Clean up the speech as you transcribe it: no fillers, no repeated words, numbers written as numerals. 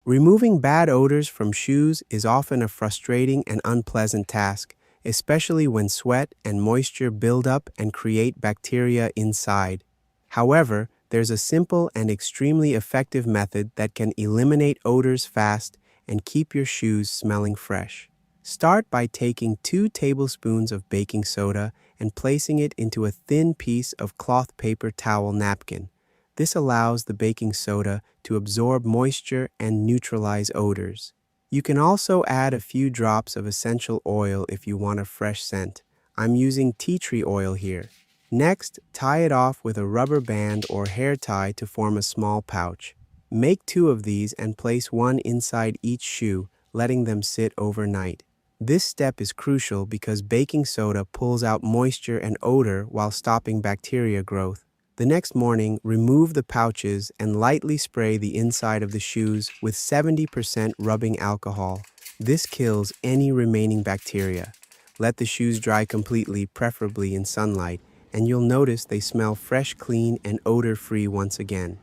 Removing bad odors from shoes is often a frustrating and unpleasant task, especially when sweat and moisture build up and create bacteria inside. However, there's a simple and extremely effective method that can eliminate odors fast and keep your shoes smelling fresh. Start by taking 2 tablespoons of baking soda and placing it into a thin piece of cloth paper towel napkin. This allows the baking soda to absorb moisture and neutralize odors. You can also add a few drops of essential oil if you want a fresh scent. I'm using tea tree oil here. Next, tie it off with a rubber band or hair tie to form a small pouch. Make 2 of these and place one inside each shoe, letting them sit overnight. This step is crucial because baking soda pulls out moisture and odor while stopping bacteria growth. The next morning, remove the pouches and lightly spray the inside of the shoes with 70% rubbing alcohol. This kills any remaining bacteria. Let the shoes dry completely, preferably in sunlight, and you'll notice they smell fresh, clean, and odor-free once again.